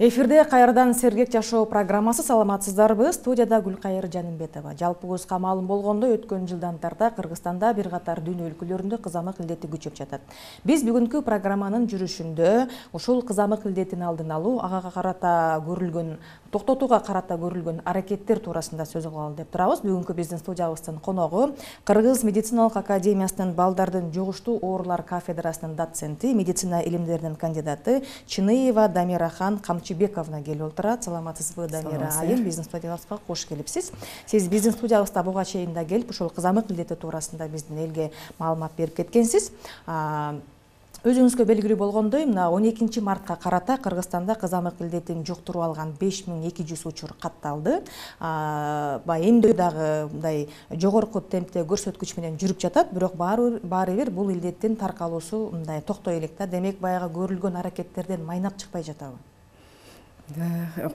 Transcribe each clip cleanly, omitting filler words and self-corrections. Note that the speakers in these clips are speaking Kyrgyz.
Эфирде кайрадан сергек жашоо программасы. Саламатсыздарбы? Студияда Гүлкайыр Жанымбетова. Жалпыбызга маалым болгондой, өткөн жылдан тарта Кыргызстанда бир катар дүйнө өлкөлөрүндө кызамык илдети күчөп жатат. Биз бүгүнкү программанын жүрүшүндө ушул кызамык илдетин алдын алуу, ага карата көрүлгөн, токтотууга карата көрүлгөн аракеттер туурасында сөз кылалы деп турабыз. Бүгүнкү биздин студиябыздын коногу Кыргыз медициналык академиясынын балдардын жугуштуу оорулар кафедрасынын доценти, медицина илимдеринин кандидаты Чыныева Дамирахан Камчыбековна келип отурат. Саламатсызбы, Дамира айым? Биздин студиябызга кош келипсиз. Сиз биздин студиябызда буга чейин да келип, ушул кызамык илдети туурасында биздин элге маалымат берип кеткенсиз. Өзүңүзгө белгилүү болгондой, мына 12 мартка карата Кыргызстанда кызамык илдетин жуктуруп алган 5200 учур катталды. Эмдөө дагы мындай жогорку темпте көрсөткүч менен жүрүп жатат, бирок баары бир бул илдеттин таркалуусу мындай токтой элек да. Демек баягы көрүлгөн аракеттерден майнап чыкпай жатабы?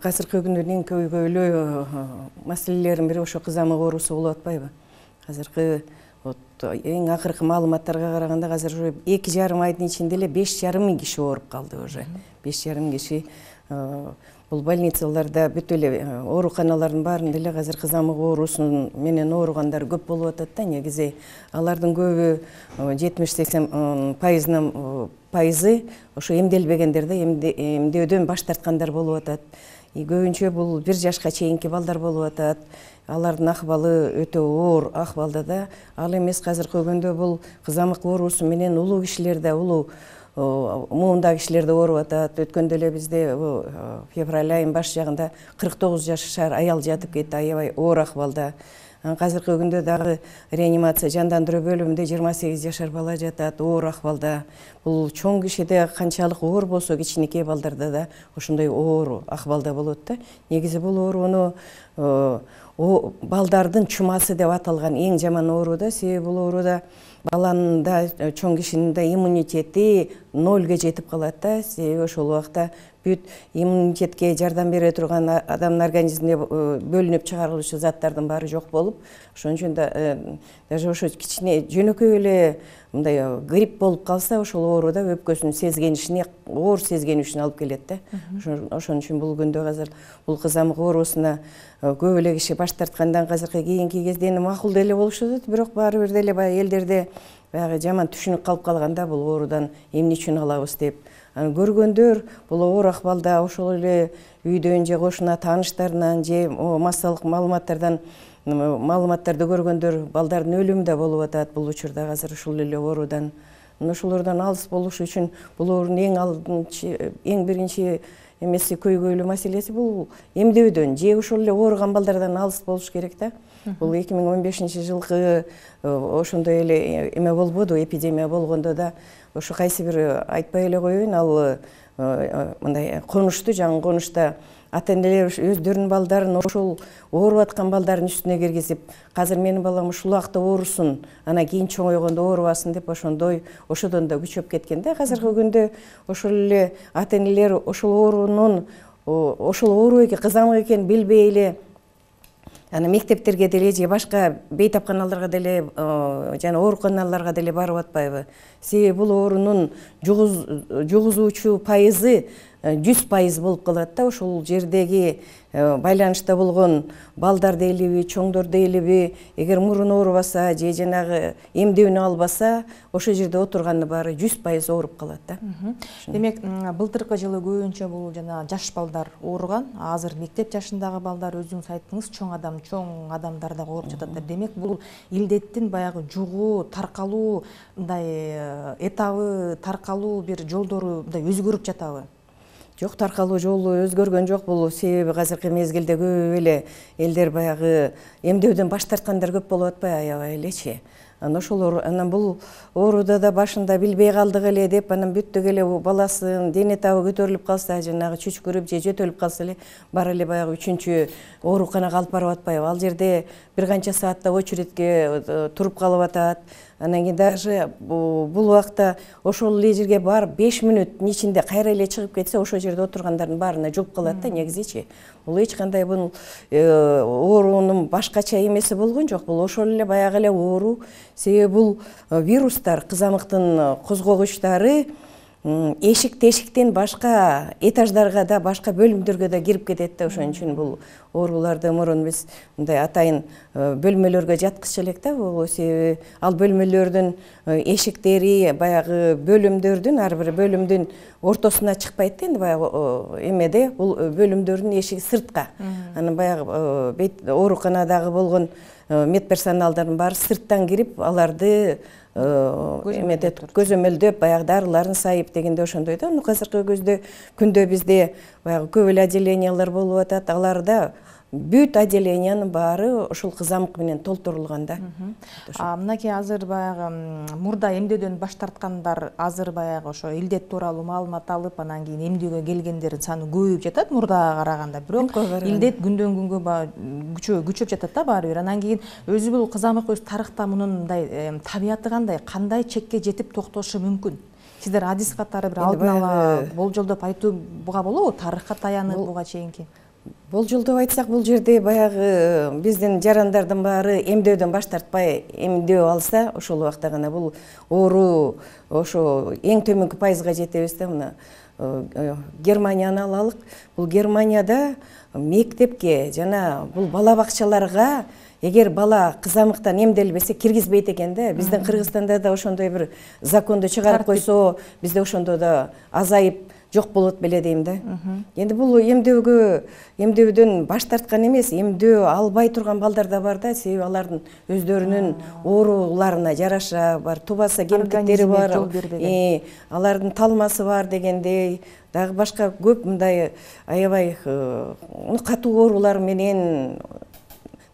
Азыркы күндө эң көйгөйлүү маселелердин бири ошо кызамык оорусу болуп атпайбы? Азыркы эң акыркы маалыматтарга караганда азыр 2,5 айдын ичинде эле 5,5 миң киши ооруп калды уже. 5,5 миң киши бул больницаларда, бүт эле ооруканалардын баарында эле азыр кызамык оорусу менен ооругандар көп болуп атат да. Негизи алардын көбү 70-80% ошо эмделбегендер да, эмдөөдөн баш тарткандар болуп атат. Көбүнчө бул 1 жашка чейинки балдар болуп атат. Алардын акыбалы өтө оор акыбалда да. Ал эмес азыркы күндө бул кызамык оорусу менен улуу кишилерде, улуу муунда кишилерде ооруп атат. Өткөндө эле бизде февраль айынын баш жагында 49 жашар аял жатып кетти, аябай оор акыбалда. Азыркы күндө дагы реанимация жандандыруу бөлүмүндө 28 жашар бала жатат, оор акыбалда. Бул чоң кишиде канчалык оор болсо, кичинекей балдарда да ошондой оор акыбалда болот да. Негизи бул ооруну балдардын чумасы деп аталган эң жаман оору да. Себеби бул ооруда баланын да, чоң кишинин да иммунитети 0 жетип калат да. Себеби ошол убакта бүт иммунитетке жардам бере турган адамдын организминде бөлүнүп чыгарылуучу заттардын баары жок болуп, ошон үчүн да даже ошо кичине жөнөкөй эле мындай грипп болуп калса, ошол ооруда өпкөсүнүн сезгенишине, оор сезгенишине алып келет да. Ошон үчүн бул күндө азыр бул кызамык оорусуна көп эле киши баш тарткандан азыркы кийинки кезде эми макул деле болушу атат, бирок баары бир деле баягы элдерде баягы жаман түшүнүк калып калганда бул оорудан эмне үчүн алабыз деп. Көргөндөр бул оор акыбалда ошол эле үйдөн же кошуна тааныштарынан же массалык маалыматтарды көргөндөр балдардын өлүмү да болуп атат бул учурда азыр ушул эле оорудан. Ошолордон алыс болуш үчүн бул оорунун эң биринчи эмеси, көйгөйлүү маселеси бул эмдөөдөн же ошол эле ооруган балдардан алыс болуш керек да. Бул 2015-жылкы ошондой эле эме болбоду, эпидемия болгондо да ошо кайсы бир айтпай эле коеюн, ал мындай конушту, жаңы конушта ата-энелер өздөрүнүн балдарын ошол ооруп аткан балдардын үстүнө киргизип, азыр менин балам ушул убакта оорусун, анан кийин чоңойгондо оорубасын деп ошодон да күчөп кеткен да. Азыркы күндө ошол эле ата-энелер ошол оору экен, кызамык экенин билбей эле мектептерге деле же башка бейтапканаларга деле, жана ооруканаларга деле барып атпайбы? Себеби бул оорунун жугузуучу пайызы 100% болуп калат да. Ошол жердеги байланышта болгон балдар дейлиби, чоңдор дейлиби, эгер мурун оорубаса же жанагы эмдөөнү албаса, ошол жерде отурганы баары 100% ооруп калат да. Демек, былтыркы жылы көбүнчө бул жана жаш балдар ооруган, азыр мектеп жашындагы балдар, өзүңүз айттыңыз, чоң адамдар да ооруп жатат. Демек, бул илдеттин баягы жугуу, таркалуу, мындай этабы, таркалуу бир жолдору мындай өзгөрүп жатабы? Жок, таркалуу жолу өзгөргөн жок. Бул себеби азыркы мезгилде көп эле элдер баягы эмдөөдөн баш тарткандар көп болуп атпайбы, аябай элечи. Анан бул ооруда да башында билбей калдык эле деп, анан бүттүк эле баласынын дене табы көтөрүлүп калса, жанагы чүчкүрүп же жөтөлүп калса эле, баары эле баягы 3-чү ооруканага алып барып атпайбы? Ал жерде бир канча саатта очередке туруп калып атат. Анан кийин даже бул убакта ошол эле жерге барып 5 мүнөттүн ичинде кайра эле чыгып кетсе, ошол жерде отургандардын баарына жугуп калат да, негизичи. Бул эч кандай бул оорунун башкача эмеси болгон жок. Бул ошол эле баягы эле оору. Себеби бул вирустар, кызамыктын козгогучтары эшик тешиктен башка этаждарга да, башка бөлүмдөргө да кирип кетет да. Ошон үчүн бул ооруларды мурун биз мындай атайын бөлмөлөргө жаткызчу элек да. Бул себеби ал бөлмөлөрдүн эшиктери баягы бөлүмдөрдүн ар бир бөлүмдүн ортосуна чыкпайт да. Энди баягы эмеде бул бөлүмдөрдүн эшиги сыртка. Анан баягы ооруканадагы болгон медперсоналдардын баары сырттан кирип, аларды көзөмөлдөп, баягы дарыларын сайып дегенде ошондой да. Азыркы күндө бизде баягы көп эле отделениялар болуп атат. Аларда бүт отделениянын баары ушул кызамык менен толтурулган да. Мынакей азыр баягы мурда эмдөөдөн баш тарткандар азыр баягы ошо илдет тууралуу маалымат алып, анан кийин эмдөөгө келгендердин саны көбөйүп жатат мурдага караганда. Бирок илдет күндөн күнгө күчөп жатат да баары бир. Анан кийин өзү бул кызамык өз тарыхта мунун мындай табияты кандай чекке жетип токтошу мүмкүн? Сиздер адис катары бир алдын ала болжолдоп айтууга болобу, тарыхка таянып буга чейинки? Болжолдоп айтсак, бул жерде баягы биздин жарандардын баары эмдөөдөн баш тартпай эмдөө алса, ошол убакта гана бул оору ошо эң төмөнкү пайызга жетебиз да. Мына Германияны алалык. Бул Германияда мектепке жана бул бала бакчаларга эгер бала кызамыктан эмделбесе киргизбейт экен да. Биздин Кыргызстанда да ошондой бир законду чыгарып койсо, бизде ошондо да азайып жок болот беле дейм да. Энди бул эмдөөдөн баш тарткан эмес, эмдөө албай турган балдар да бар да. Себеби алардын өздөрүнүн ооруларына жараша бар, тубаса кемтиктери бар, алардын талмасы бар дегендей, дагы башка көп мындай аябай катуу оорулар менен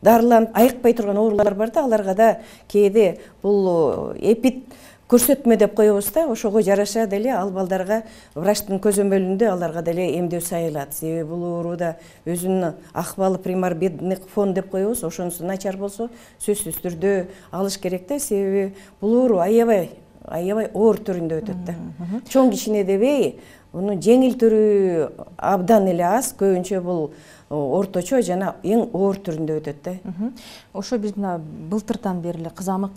дарыланып айыкпай турган оорулар бар да. Аларга да кээде бул эпид көрсөтмө деп коебуз да. Ошого жараша деле ал балдарга врачтын көзөмөлүндө аларга деле эмдөө сайылат. Себеби бул ооруда өзүнүн акыбалы приморбедный фон деп коебуз. Ошонусу начар болсо сөзсүз түрдө алыш керек да. Себеби бул оору аябай оор түрүндө өтөт да. Чоң кичине дебей, мунун жеңил түрү абдан эле аз. Көбүнчө бул орточо жана эң оор түрүндө өтөт да. Ошо биз мына былтырдан бери эле кызамык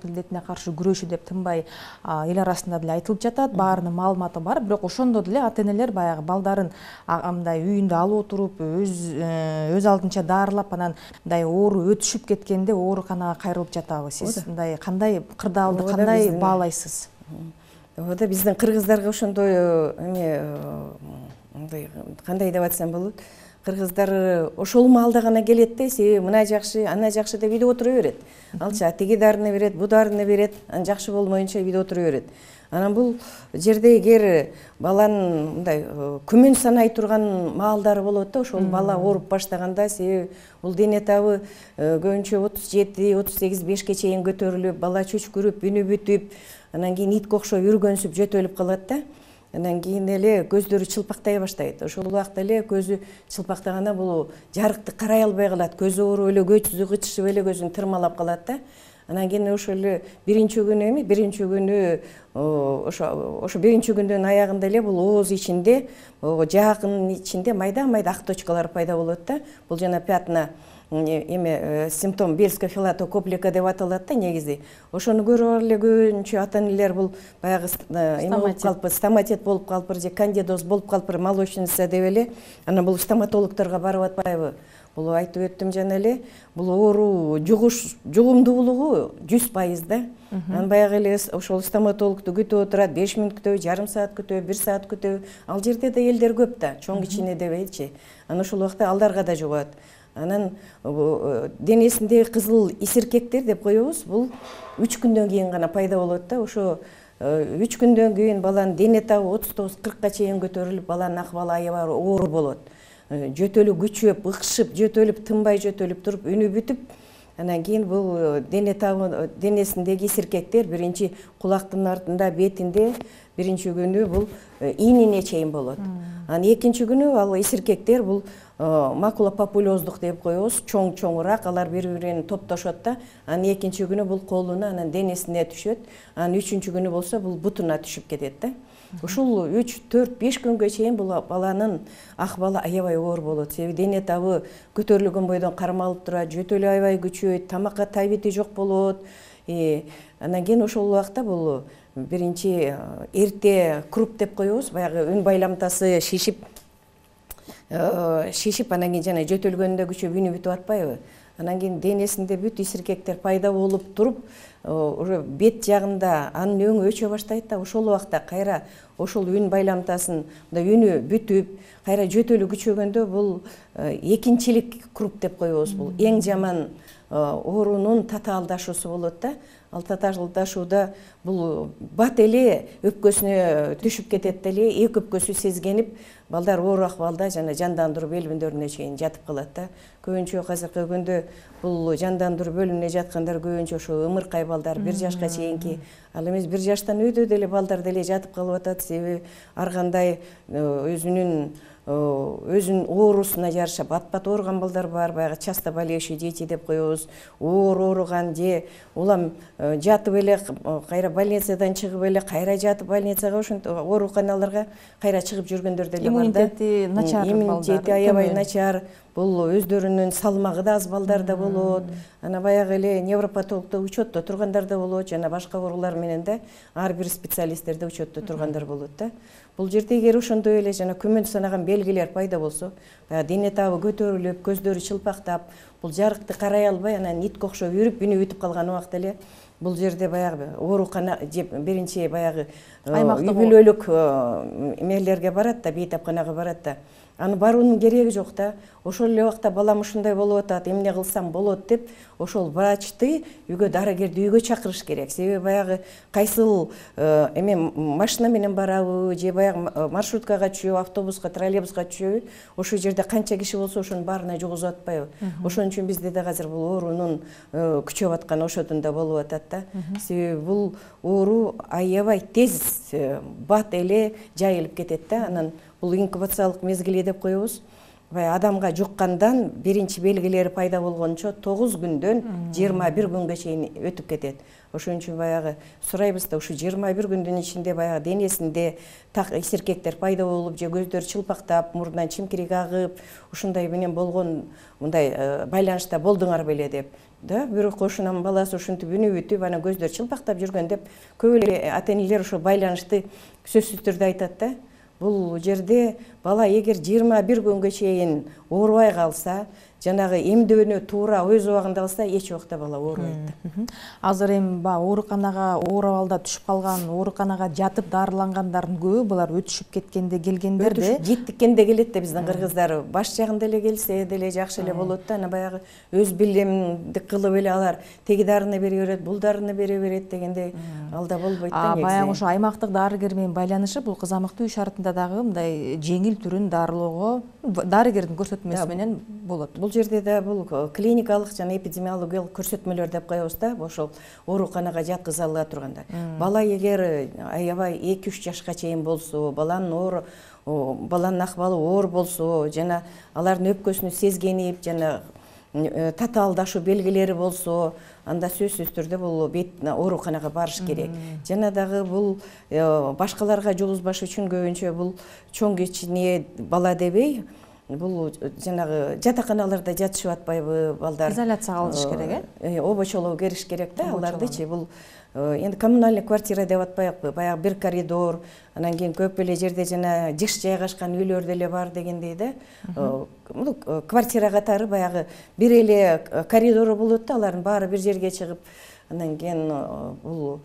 илдетине каршы күрөшүү деп тынбай эл арасында деле айтылып жатат. Баарынын маалыматы бар, бирок ошондо деле ата-энелер баягы балдарын мындай үйүндө алып отуруп, өз алдынча дарылап, анан мындай оору өтүшүп кеткенде ооруканага кайрылып жатабы. Сиз мындай кандай кырдаалды кандай баалайсыз? Ооба, биздин кыргыздарга ошондой кандай деп айтсам болот? Кыргыздар ошол маалда гана келет да. Себеби мына жакшы, ана жакшы деп үйдө отура берет. Алча тиги дарыны берет, бу дарыны берет, анан жакшы болмоюнча үйдө отура берет. Анан бул жерде эгер баланын мындай күмөн санай турган маалдары болот да, ошол бала ооруп баштаганда, себеби бул дене табы көбүнчө 37-38-5ке чейин көтөрүлүп, бала чөчкүрүп, үнү бүтүп, анан кийин итке окшоп үргөнсүп жөтөлүп калат да. Анан кийин эле көздөрү чылпактай баштайт. Ошол убакта эле көзү чылпактаганда бул жарыкты карай албай калат. Көзү ооруп эле, көзү кычышып эле көзүн тырмалап калат да. Анан кийин ошол эле биринчи күнү ошо биринчи күндүн аягында эле бул ооз ичинде, жаагынын ичинде майда-майда ак точкалар пайда болот да. Бул жана пятна симптом Бельского филатокоплика деп аталат да негизи. Ошону көрүп эле көбүнчө ата-энелер бул баягы стоматит болуп калыптыр же кандидоз болуп калыптыр, молочница деп эле. Анан бул стоматологторго барып атпайбы? Бул айтып өттүм жана эле, бул оору жугумдуулугу 100% да. Анан баягы эле ошол стоматологду күтүп отурат, 5 мүнөт күтөбү, жарым саат күтөбү, 1 саат күтөбү. Ал жерде да элдер көп да, чоң кичине дебейчи. Анан ошол убакта алдарга да жугат. Анан денесинде кызыл исиркектер деп коебуз, бул 3 күндөн кийин гана пайда болот да. Ошо 3 күндөн кийин баланын дене табы 39-40ка чейин көтөрүлүп, баланын акыбалы аябай оор болот. Жөтөлү күчөп, ыкшып, жөтөлүп, тынбай жөтөлүп туруп, үнү бүтүп, анан кийин бул дене табы денесиндеги исиркектер биринчи кулактын артында, бетинде биринчи күнү бул ийнине чейин болот. Анан экинчи күнү ал исиркектер бул макулопапулеоздук деп коебуз, чоң-чоңураак, алар бири-бирин топтошот да. Анан экинчи күнү бул колуна, анан денесине түшөт. Анан үчүнчү күнү болсо бул бутуна түшүп кетет да. Ушул 3-4-5 күнгө чейин бул баланын акыбалы аябай оор болот. Себеби дене табы көтөрүлгөн бойдон кармалып турат, жөтөлү аябай күчөйт, тамакка табити жок болот. Анан кийин ошол убакта бул биринчи эрте круп деп коебуз, баягы үн байламтасы шишип анан кийин жана жөтөлгөндө күчөп үнү бүтүп атпайбы? Анан кийин денесинде бүт исиркектер пайда болуп туруп, уже бет жагында анын өңү өчө баштайт да, ошол убакта кайра ошол үн байламтасын үнү бүтүп, кайра жөтөлү күчөгөндө бул экинчилик круп деп коебуз. Бул эң жаман оорунун татаалдашуусу болот да. Ал татаалдашууда бул бат эле өпкөсүнө түшүп кетет эле, эки өпкөсү сезгенип, балдар оор акыбалда жана жандандыруу бөлүмдөрүнө чейин жатып калат да. Көбүнчө азыркы күндө бул жандандыруу бөлүмүнө жаткандар көбүнчө ошо ымыркай балдар, 1 жашка чейинки, ал эмес 1 жаштан өйдө деле балдар деле жатып калып атат. Себеби ар кандай өзүнүн оорусуна жараша бат-бат ооруган балдар бар, баягы часто болеющие дети деп коебуз. Ооруган же улам жатып эле кайра больницадан чыгып эле кайра жатып больницага, ошентип ооруканаларга кайра чыгып жүргөндөр деле бар да. Иммунитети начар балдар. Иммунитети аябай начар. Бул өздөрүнүн салмагы да аз балдар да болот. Ана баягы эле невропатологдо учетто тургандар да болот, жана башка оорулар менен да ар бир специалисттерде учетто тургандар болот да. Бул жерде эгер ошондой эле жана күмөн санаган белгилер пайда болсо, баягы дене табы көтөрүлүп, көздөрү чылпактап, бул жарыкты карай албай, анан нитке окшоп үрүп, үнү бүтүп калган убакта эле бул жерде баягы оорукана же биринчи баягы үй бүлөлүк эмелерге барат да, бейтапканага барат да. Аны баруунун кереги жок да. Ошол эле убакта балам ушундай болуп атат, эмне кылсам болот деп, ошол врачты үйгө, дарыгерди үйгө чакырыш керек. Себеби баягы кайсыл машина менен барабы, же баягы маршруткага түшөбү, автобуска, троллейбуска түшөбү, ошол жерде канча киши болсо ошонун баарына жугузуп атпайбы? Ошон үчүн бизде да азыр бул оорунун күчөп атканы ошодон да болуп атат да. Себеби бул оору аябай тез бат эле жайылып кетет да. Анан бул инкубациялык мезгили деп коебуз. Адамга жуккандан биринчи белгилери пайда болгончо 9 күндөн 21 күнгө чейин өтүп кетет. Ошон үчүн баягы сурайбыз да, ушу 21 күндүн ичинде баягы денесинде исиркектер пайда болуп, же көздөрү чылпактап, мурдунан чимкирик агып, ушундай менен болгон мындай байланышта болдуңар беле деп. Да, бирок ошонун баласы ушинтип үнү бүтүп, анан көздөрү чылпактап жүргөн деп көп эле ата-энелер ошо байланышты сөзсүз түрдө айтат да. Бул жерде бала эгер 21 күнгө чейин оорубай калса, жанагы эмдөөнү туура өз убагында алса, эч убакта бала оорубайт. Азыр эми ооруканага оорабалда түшүп калган, ооруканага жатып дарылангандардын көбү булар өтүшүп кеткенде келгендер де. Жеттиккенде келет да биздин кыргыздар. Баш жагында эле келсе деле жакшы эле болот да. Ана баягы өз билимдик кылып эле алар теги дарыны бере берет, бул дарыны бере берет дегенде алда болбойт да негизи. Баягы ошо аймактык дарыгер менен байланышып, бул кызамыктуу үй шартында дагы мындай жеңил түрүн дарылоого дарыгердин көрсөтмөсү менен болот. Бул жерде да бул клиникалык жана эпидемиологиялык көрсөтмөлөр деп коебуз да, ошол ооруканага жаткыза ала турганда. Бала эгер аябай 2-3 жашка чейин болсо, баланын акыбалы оор болсо, жана алардын өпкөсүнү сезгенип, жана татаалдашуу белгилери болсо, анда сөзсүз түрдө бул ооруканага барыш керек. Жана дагы бул башкаларга жугузбаш үчүн көбүнчө бул чоң кичине бала дебей, бул жанагы жатаканаларда жатышып атпайбы балдар? Изоляцияга алыш керек, обочолоо кериш керек да алардычы. Бул енді коммунальный квартира деп атпайбы, баягы бир коридор, анан кийин көп эле жерде жана жыш жайгашкан үйлөр деле бар дегендей да. Квартира катары баягы бир эле коридору болот да, алардын баары бир жерге чыгып, анан кийин бул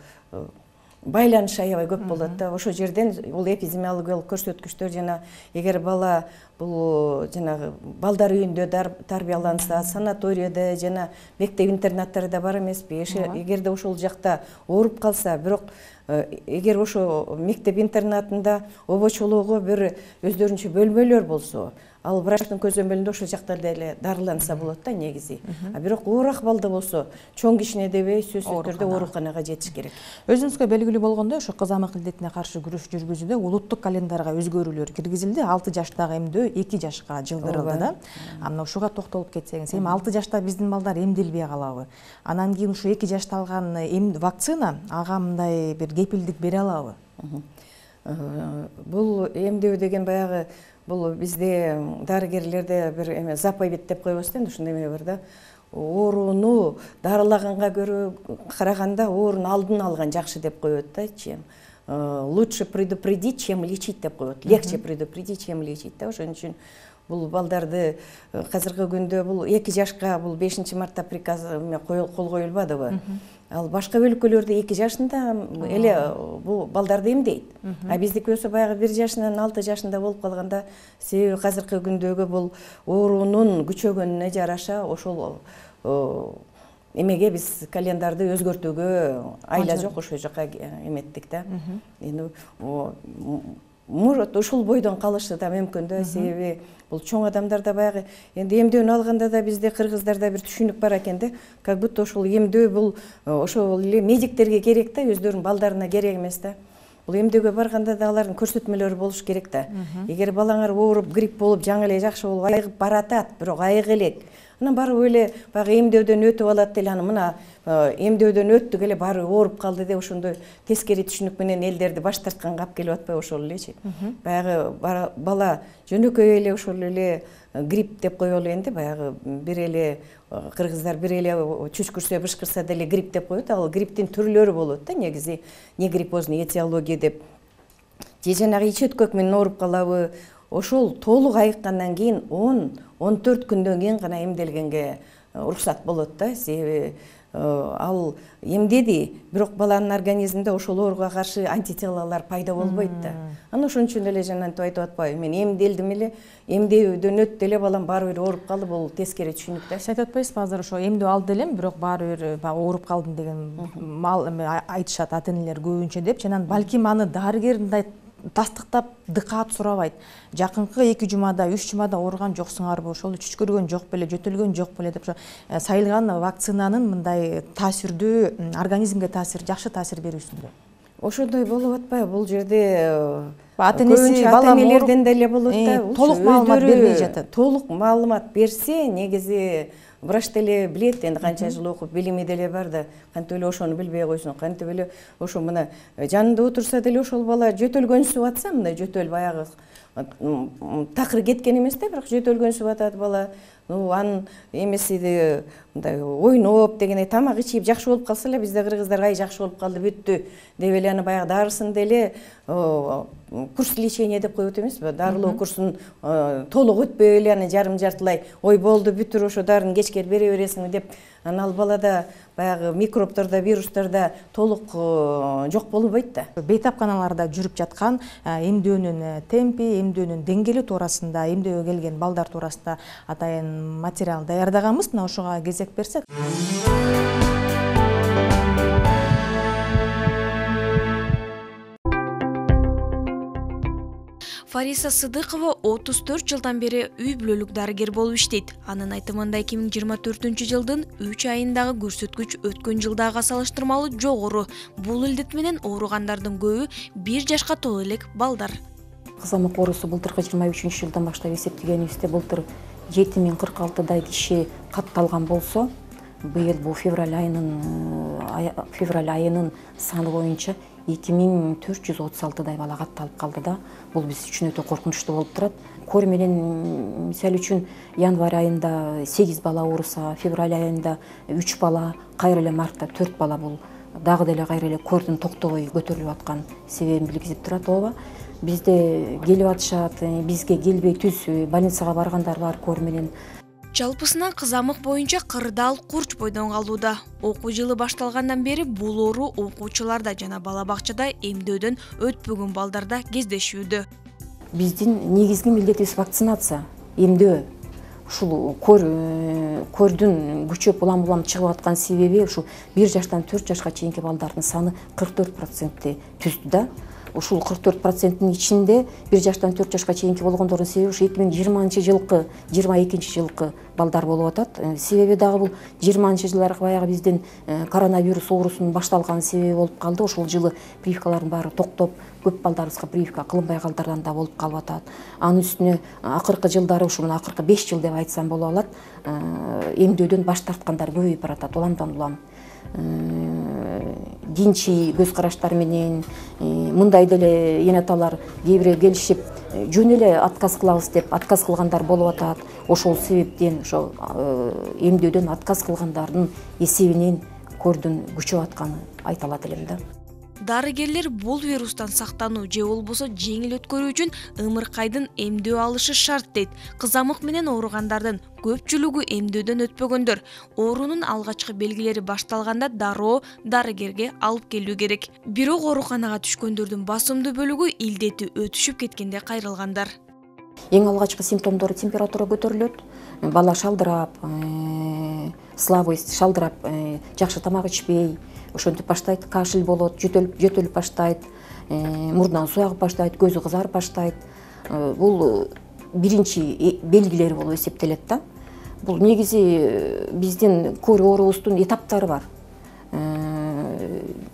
байланыш аябай көп болот да. Ошол жерден бул эпидемиологиялык көрсөткүчтөр жана эгер бала бул жанагы балдар үйүндө тарбияланса, санаторияда жана мектеп интернаттарда бар эмеспи? Эгерде ошол жакта ооруп калса, бирок эгер ошо мектеп интернатында обочолоого бир өздөрүнчө бөлмөлөр болсо, ал врачтын көзөмөлүндө ошол жакта деле дарыланса болот да негизи. Бирок оор акыбалда болсо, чоң кишине дебей сөзсүз түрдө ооруканага жетиш керек. Өзүңүзгө белгилүү болгондой, ошо кызамык илдетине каршы күрөш жүргүзүүдө улуттук календарга өзгөрүүлөр киргизилди. 6 жаштагы эмдөө 2 жашка жылдырылды да. Мына ушуга токтолуп кетсеңиз, эми 6 жашта биздин балдар эмделбей калабы? Анан кийин ушу 2 жашта алган вакцина ага мындай бир кепилдик бере алабы? Бул эмдөө деген баягы бул бизде дарыгерлерде бир заповедь деп коебуз да, ушундай эме бар да. ооруну дарылаганга караганда ооруну алдын алган жакшы деп коет да, чем лучше предупредить, чем лечить деп коет. Легче предупредить, чем лечить да. Ошон үчүн бул балдарды азыркы күндө бул 2 жашка бул 5-мартта приказ кол коюлбадыбы. Ал башка өлкөлөрдө 2 жашында эле бул балдарды эмдейт. А биздики өсө баягы 1 жашынан 6 жашында болуп калганда, себеби азыркы күндөгү бул оорунун күчөгөнүнө жараша ошол эмеге биз календарды өзгөртүүгө айла жок, ошол жака эметтик да. Эми ушул бойдон калышы да мүмкүн да, себеби бул чоң адамдарда баягы энди эмдөөнү алганда да бизде кыргыздарда бир түшүнүк бар экен да, как будто ошол эмдөө бул ошол эле медиктерге керек да, өздөрүнүн балдарына керек эмес да. Бул эмдөөгө барганда да алардын көрсөтмөлөрү болуш керек да. Эгер балаңар ооруп, грипп болуп, жаңы эле жакшы болуп айыгып баратат, бирок айыгы элек. Анан барып эле баягы эмдөөдөн өтүп алат деле, аны мына эмдөөдөн өттүк эле баары ооруп калды деп ошондой тескери түшүнүк менен элдерди баш тартканга алып келип атпайбы ошол элечи. Баягы бала жөнөкөй эле ошол эле грипп деп коелу энди, баягы бир эле кыргыздар бир эле чүчкүрсө, бышкырса деле грипп деп коет. Ал грипптин түрлөрү болот да, негизи негриппозный этиология деп. Же жанагы ич өткөк менен ооруп калабы, ошол толук айыккандан кийин 10-14 күндөн кийин гана эмделгенге уруксат болот да, себеби ал эмдеди, бирок баланын организминде ошол ооруга каршы антителалар пайда болбойт да. Анан ошон үчүн эле жанантип айтып атпайбы, мен эмделдим эле, эмдөөдөн өттү эле, балам баары бир ооруп калды, бул тескери түшүнүк да. Сиз айтып атпайсызбы, азыр ошо эмдөө алды элем, бирок баары бир ооруп калдым деген айтышат ата-энелер көбүнчө деп, жанан балким аны дарыгер мындай тастыктап дыкаат сурабайт. Жакынкы 2 жумада, 3 жумада ооруган жоксуңарбы, ошол чүчкүргөн жок беле, жөтөлгөн жок беле деп сайылган вакцинанын мындай таасирдүү организмге жакшы таасир берүүсүндө. Ошондой болуп атпайбы, бул жерде ата-энеси ата-энелерден деле болот да, толук маалымат бербей жатат. Толук маалымат берсе, негизи врач деле билет, энди канча жыл окуп билими деле бар да, кантип эле ошону билбей койсун, кантип эле ошо мына жанында отурса деле ошол бала жөтөлгөнсүп атса, мына жөтөл баягы такыр кеткен эмес да, бирок жөтөлгөнсүп атат бала. Анын эмеси мындай ойноп дегендей тамак ичип жакшы болуп калса эле, бизде кыргыздар ай жакшы болуп калды, бүттү деп эле аны баягы дарысын деле курс лечения деп коет эмеспи? Дарылоо курсун толук өтпөй эле аны жарым-жартылай ой болду, бүтүр, ошо дарыны кечке бере бересиңби деп, анан ал балада баягы микробторда, вирустарда толук жок болбойт да. Бейтапканаларда жүрүп жаткан эмдөөнүн темпи, эмдөөнүн деңгээли туурасында, эмдөөгө келген балдар туурасында атайын материал даярдаганбыз. Мына ошого кезек берсек. Фариса Сыдыкова 34 жылдан бери үй бүлөлүк дарыгер болуп иштейт. Анын айтымында 2024-жылдын 3 айындагы көрсөткүч өткөн жылдагыга салыштырмалуу жогору. Бул илдет менен ооругандардын көбү 1 жашка толо элек балдар. Кызамык оорусу былтыркы 23-жылдан баштап эсептегенибизде былтыр 7046 киши катталган болсо, быйыл бул февраль айынын саны боюнча 2436 бала катталып калды да. Бул биз үчүн өтө коркунучтуу болуп турат. Кор менен мисалы үчүн январь айында 8 бала ооруса, февраль айында 3 бала, кайра эле мартта 4 бала, бул дагы деле кайра эле кордун токтобой көтөрүлүп аткан себебин билгизип турат. Ооба, бизде келип атышат, бизге келбей түз больницага баргандар бар кор менен. Жалпысынан кызамык боюнча кырдаал курч бойдон калууда. Окуу жылы башталгандан бери бул оору окуучуларда жана бала бакчада эмдөөдөн өтпөгөн балдарда кездешүүдө. Биздин негизги милдетибиз вакцинация, эмдөө. Ушул кордун күчөп улам чыгып аткан себеби ушу 1 жаштан 4 жашка чейинки балдардын саны 44% түздү да. Ушул 44%-ин ичинде 1 жаштан 4 жашка чейинки болгондордун себеби ушу 2020-жылкы, 22-жылкы балдар болуп атат. Себеби дагы бул 20-жылдарга баягы биздин коронавирус оорусунун башталган себеби болуп калды. Ушул жылы прививкалардын баары токтоп, көп балдарыбызга прививка кылынбай калдырган да болуп калып атат. Анын үстүнө акыркы жылдары, ушу мына акыркы 5 жыл деп айтсам боло алат, эмдөөдөн баш тарткандар көбөйүп баратат уламдан улам. динчи көз караштар менен мындай деле эне аталар кээ бирөө келишип жөн эле отказ кылабыз деп отказ кылгандар болуп атат. Ошол себептен ошо эмдөөдөн отказ кылгандардын эсебинен көрдүн күчөп атканы айта алат элем да. Дарыгерлер бул вирустан сактануу же болбосо жеңил өткөрүү үчүн ымыркайдын эмдөө алышы шарт дейт. Кызамык менен ооругандардын көпчүлүгү эмдөөдөн өтпөгөндөр. Оорунун алгачкы белгилери башталганда дароо дарыгерге алып келүү керек. Бирок ооруканага түшкөндөрдүн басымдуу бөлүгү илдети өтүшүп кеткенде кайрылгандар. Эң алгачкы симптомдору температура көтөрүлөт, бала шалдырап, слабость, шалдырап, жакшы тамак ичпей, ошентип баштайт, кашель болот, жөтөлүп баштайт, мурдунан суу агып баштайт, көзү кызарып баштайт. Бул биринчи белгилери болуп эсептелет да. Бул негизи биздин көр оорубуздун этаптары бар.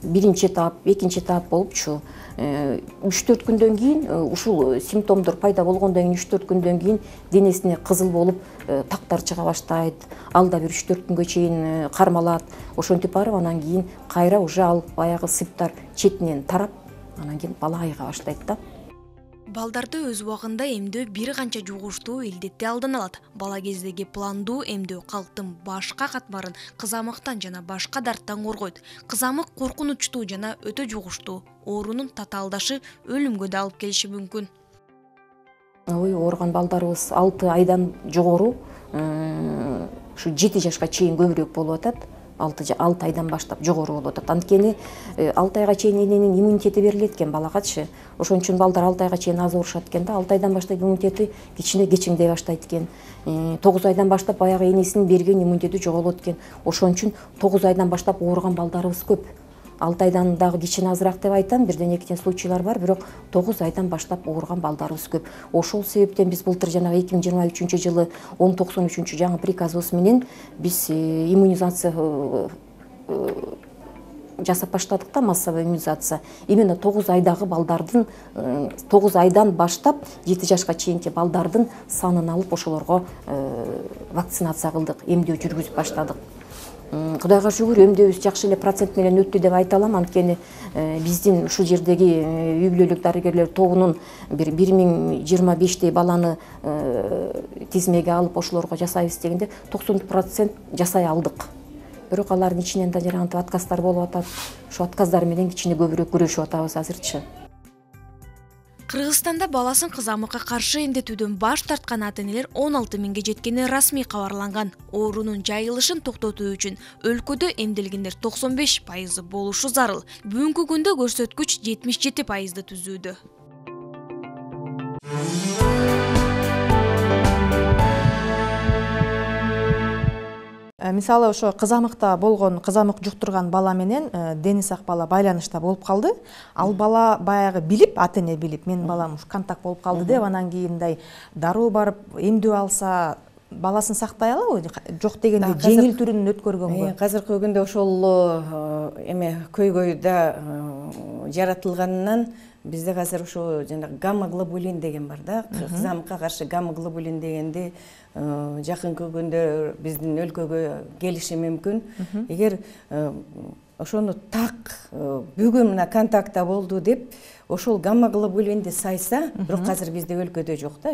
Биринчи этап, экинчи этап болупчу. 3-4 күндөн кийин ушул симптомдор пайда болгондон кийин 3-4 күндөн кийин денесине кызыл болуп тактар чыга баштайт. Алда бир 3-4 күнгө чейин кармалат. Ошентип барып анан кийин кайра уже ал баягы сыптар четинен тарап, анан кийин бала айыга баштайт да. Балдарды өз убагында эмдөө бир канча жугуштуу илдетти алдын алат. Бала кездеги пландуу эмдөө калктын башка катмарын кызамыктан жана башка дарттан коргойт. Кызамык коркунучтуу жана өтө жугуштуу. Оорунун татаалдашы өлүмгө да алып келиши мүмкүн. Ооруган балдарыбыз 6 айдан жогору, ушу 7 жашка чейин көбүрөөк болуп атат. 6 айдан баштап жогору болуп атат. Анткени 6 айга чейин эненин иммунитети берилет экен балагачы. Ошон үчүн балдар 6 айга чейин аз оорушат экен да. 6 айдан баштап иммунитети кичине кечиңдей баштайт экен. 9 айдан баштап баягы энесинин берген иммунитети жоголот экен. Ошон үчүн 9 айдан баштап ооруган балдарыбыз көп. 6 айдан дагы кичине азыраак деп айтам, бирден экиден случайлар бар, бирок 9 айдан баштап ооруган балдарыбыз көп. Ошол себептен биз былтыр жанагы 2023 жылы 1093 жаңы приказыбыз менен биз иммунизация жасап баштадык да, массовый иммунизация. Именно 9 айдагы балдардын 9 айдан баштап 7 жашка чейинки балдардын санын алып ошолорго вакцинация кылдык, эмдөө жүргүзүп баштадык. Кудайга шүгүр, эмдөөбүз жакшы эле процент менен өттү деп айта алам. Анткени биздин ушул жердеги үй бүлөлүк дарыгерлер тобунун бир 1025 баланы тизмеге алып ошолорго жасайбыз дегенде 90% жасай алдык. Бирок алардын ичинен да жарантып отказдар болуп атат. Ошо отказдар менен кичине көбүрөөк күрөшүп атабыз азырчы. Кыргызстанда баласын кызамыкка каршы эмдетүүдөн баш тарткан ата-энелер 16 миңге жеткени расмий кабарланган. Оорунун жайылышын токтотуу үчүн өлкөдө эмделгендер 95% болушу зарыл. Бүгүнкү күндө көрсөткүч 77%ды түзүүдө. Мисалы ошо кызамыкта болгон, кызамык жуктурган бала менен дени сак бала байланышта болуп калды. Ал бала баягы билип, ата-эне билип, менин балам ушу контакт болуп калды деп, анан кийин мындай дароо барып эмдөө алса баласын сактай алабы? Жок дегенде жеңил түрүн өткөргөнгө. Азыркы күндө ошол эме көйгөйдө жаратылганынан бизде азыр ушу жанагы гамма-глобулин деген бар да. Кызамыкка каршы гамма-глобулин дегенди жакынкы күндө биздин өлкөгө келиши мүмкүн. Эгер ошону так бүгүн мына контактта болду деп ошол гамма-глобулинди сайса, бирок азыр бизде өлкөдө жок да,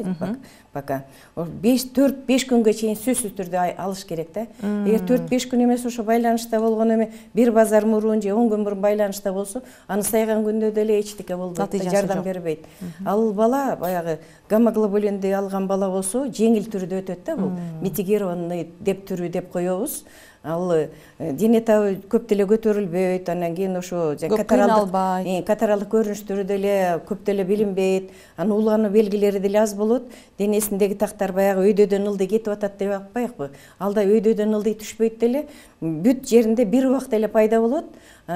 пока. 4-5 күнгө чейин сөзсүз түрдө алыш керек да. Эгер 4-5 күн эмес ошо байланышта болгон эме бир базар мурун же 10 күн мурун байланышта болсо, аны сайган күндө деле эчтеке болбойт, жардам бербейт. Ал бала баягы гамма-глобулинди алган бала болсо, жеңил түрдө өтөт да, бул митигированный деп түрү деп коебуз. Ал дене табы көп деле көтөрүлбөйт, анан кийин ошо катаралдык көрүнүштөрү деле көп деле билинбейт, анын уулануу белгилери деле аз болот. Денесиндеги тактар баягы өйдөдөн ылдый кетип атат деп акпайыкпы? Ал да өйдөдөн ылдый түшпөйт деле, бүт жеринде бир убакта эле пайда болот.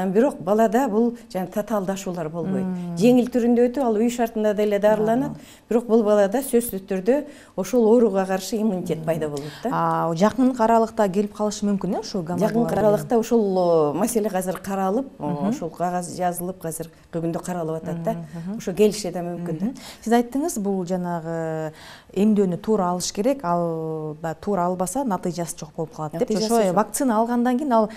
Бирок балада бул жана татаалдашуулар болбойт. Жеңил түрүндө өтүп, ал үй шартында деле дарыланат. Бирок бул балада сөзсүз түрдө ошол ооруга каршы иммунитет пайда болот да. Жакын аралыкта келип калышы мүмкүн, ошо жакын аралыкта ошол маселе азыр каралып, ошол кагаз жазылып, азыркы күндө каралып атат да. Ошо келиши да мүмкүн да. Сиз айттыңыз, бул жанагы эмдөөнү туура алыш керек, ал туура албаса натыйжасы жок болуп калат деп. Ошо вакцина алгандан кийин ал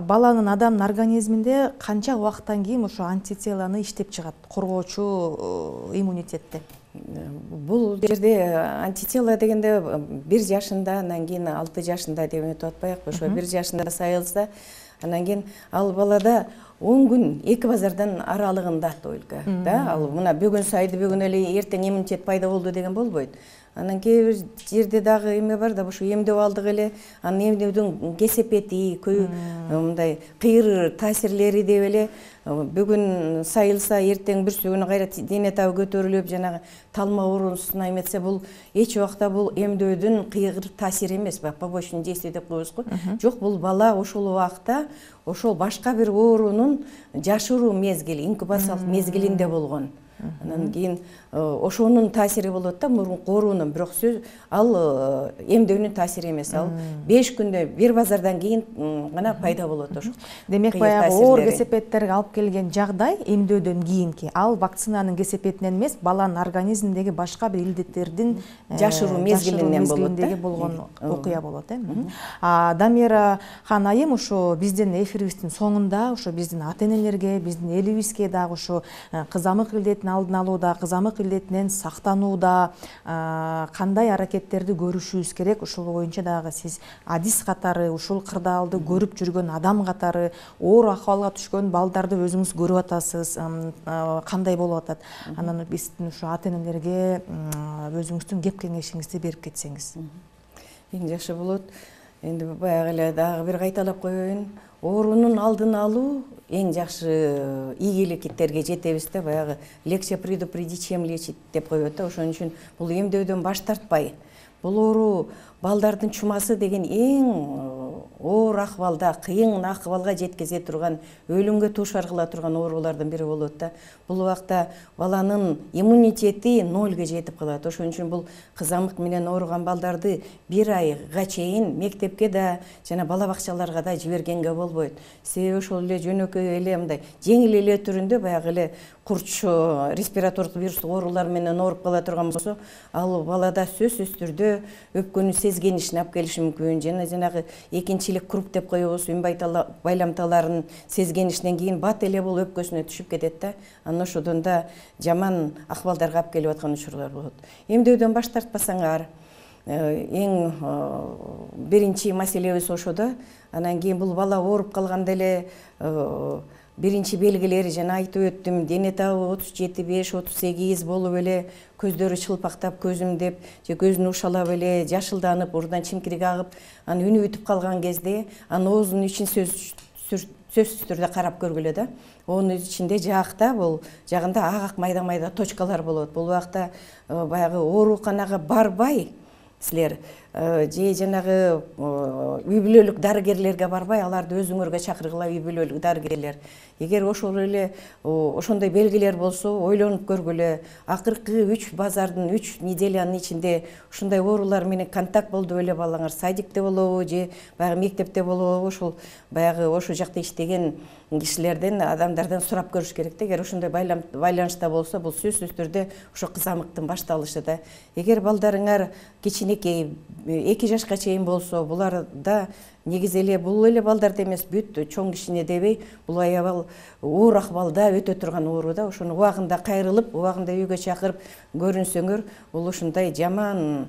баланын адамдын организмине организминде канча убакыттан кийин ошо антителаны иштеп чыгат, коргоочу иммунитетти? Бул жерде антитела дегенде 1 жашында, анан кийин 6 жашында деп өтүп атпайбы? Ошо 1 жашында сайылса, анан кийин ал балада 10 күн 2 базардан аралыгында только, да? Ал мына бүгүн сайды, бүгүн эле эртең иммунитет пайда болду деген болбойт. Анан кээ бир жерде дагы эме бар да, ошо эмдеп алдык эле, анын эмдөөдүн кесепети, мындай кыйыр таасирлери деп эле бүгүн сайылса, эртең бүрсү күнү кайра дене табы көтөрүлүп, жанагы талма оорусуна эметсе, бул эч убакта бул эмдөөдүн кыйыр таасири эмес, побочный действие деп коебуз го. Жок, бул бала ошол убакта ошол башка бир оорунун жашыруу мезгили, инкубациялык мезгилинде болгон. Анан кийин ошонун таасири болот да, мурунку оорунун, бирок ал эмдөөнүн таасири эмес. Ал 5 күндө 1 базардан кийин гана пайда болот ошо. Демек баягы оор кесепеттерге алып келген жагдай эмдөөдөн кийинки, ал вакцинанын кесепетинен эмес, баланын организминдеги башка бир илдеттердин жашыруу мезгилиндеги болгон окуя болот, Дамира Ханайым, ошо биздин эфирибиздин соңунда ошо биздин ата-энелерге, биздин элибизге дагы ошо кызамык илдетин алдын алууда, кызамык илдетинен сактанууда кандай аракеттерди көрүшүбүз керек, ушул боюнча дагы сиз адис катары, ушул кырдаалды көрүп жүргөн адам катары оор акыбалга түшкөн балдарды өзүңүз көрүп атасыз, кандай болуп атат? Анан биздин ушу ата-энелерге өзүңүздүн кеп кеңешиңизди берип кетсеңиз. Эң жакшы болот. Энди баягы эле дагы бир кайталап коеюн. Оорунун алдын алуу эң жакшы ийгиликтерге жетебиз да, баягы легче предупредить, чем лечить деп коет да. Ошон үчүн бул эмдөөдөн баш тартпай, бул оору балдардын чумасы деген эң оор акыбалда, кыйын акыбалга жеткизе турган, өлүмгө туушар кыла турган оорулардын бири болот да. Бул убакта баланын иммунитети 0-га жетип калат. Ошон үчүн бул кызамык менен ооруган балдарды 1 айга чейин мектепке да, жана бала бакчаларга да жибергенге болбойт. Себеби ошол эле жөнөкөй эле мындай жеңил эле түрүндө баягы эле курч, респиратордук вирустук оорулар менен ооруп кала турган болсо, ал балада сөзсүз түрдө өпкөнүн сезгенишин алып келиши мүмкүн. Жанагы экинчилик круг деп коебуз, үн байламталарын сезгенишинен кийин бат эле бул өпкөсүнө түшүп кетет да. Анан ошодон да жаман акыбалдарга алып келип аткан учурлар болот. Эмдөөдөн баш тартпасаңар, эң биринчи маселебиз ошодо. Анан кийин бул бала ооруп калганда эле биринчи белгилери жана айтып өттүм, дене табы 37-5-38 болуп эле, көздөрү чылпактап, көзүмдеп, же көзүн ушалап эле, жашылданып, урдан чимкирик агып, анан үнү бүтүп калган кезде, анын оозунун ичин сөзсүз түрдө карап көргүлө да. Онун ичинде жакта, бул жагында ак майда-майда точкалар болот. Бул убакта баягы ооруканага барбай, силер же жанагы үй бүлөлүк дарыгерлерге барбай, аларды өзүңөргө чакыргыла, үй бүлөлүк дарыгерлер. Эгер ошол эле ошондой белгилер болсо, ойлонуп көргүлө. Акыркы 3 базардын 3 неделянын ичинде ушундай оорулар менен контакт болду эле балаңар, садикте болобу же баягы мектепте болобу, ошол баягы ошол жакта иштеген кишилерден, адамдардан сурап көрүш керек да. Эгер ошондой байланышта болсо, бул сөзсүз түрдө ошо кызамыктын башталышы да. Эгер балдарыңар кичинекей 2 жашка чейин болсо, буларда негизи эле бул эле балдарда эмес, бүт чоң кишине дебей, бул аябал оор акыбалда өтө турган оору да. Ошону убагында кайрылып, убагында үйгө чакырып көрүнсөңөр, бул ушундай жаман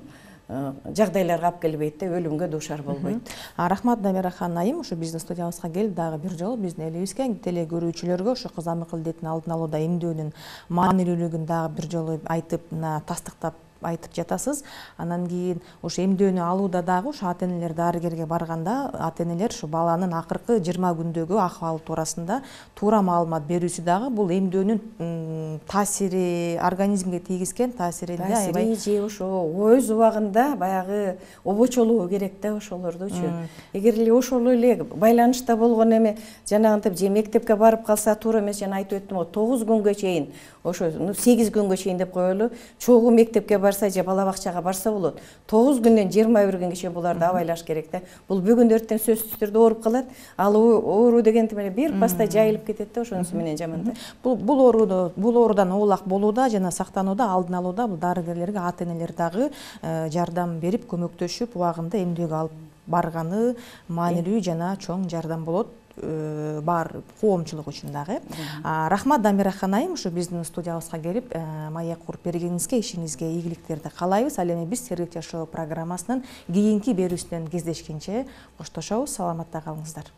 жагдайларга алып келбейт да, өлүмгө дуушар болбойт. Рахмат Дамира Ханайым, ушу биздин студиябызга келип дагы бир жолу биздин элибизге, теле көрүүчүлөргө ошо кызамык илдетин алдын алууда эмдөөнүн маанилүүлүгүн дагы бир жолу айтып, тастыктап айтып жатасыз. Анан кийин ошо эмдөөнү алууда дагы ошо ата-энелер дарыгерге барганда, ата-энелер ушу баланын акыркы 20 күндөгү акыбалы туурасында туура маалымат берүүсү дагы бул эмдөөнүн таасири, организмге тийгизген таасиринде аябай же ошо өз убагында баягы обочолоо керек да ошолордучу. Эгер эле ошол эле байланышта болгон эме жанагынтип же мектепке барып калса туура эмес, жана айтып өттүм, 9 күнгө чейин, ошо 8 күнгө чейин деп коелу, чогуу мектепке барса же бала бакчага барса болот. 9 күндөн 21 күнгө чейин буларды абайлаш керек да. Бул бүгүн эртең сөзсүз түрдө ооруп калат. Ал оору деген менен бир баста жайылып кетет да, ошонусу менен жаман да. Бул оорудан оолак болууда жана сактанууда, алдын алууда бул дарыгерлерге ата-энелер дагы жардам берип, көмөктөшүп, убагында эмдөөгө алып барганы маанилүү жана чоң жардам болот бар коомчулук үчүн дагы. Рахмат Дамира Ханайым, ушу биздин студиябызга келип, маек куруп бергениңизге, ишиңизге ийгиликтерди каалайбыз. Ал эми биз Сергек жашоо программасынын кийинки берүүсүнөн кездешкенче коштошобуз. Саламатта калыңыздар.